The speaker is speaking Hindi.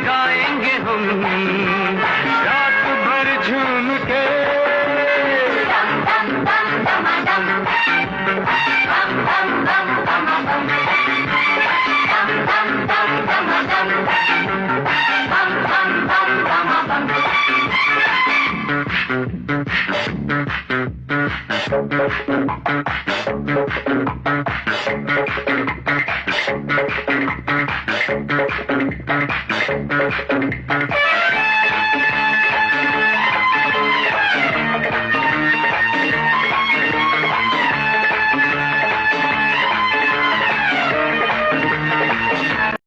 गाएंगे हम रात भर झूम के। दम दम दम दम दम दम दम दम दम दम दम दम दम दम दम दम दम दम।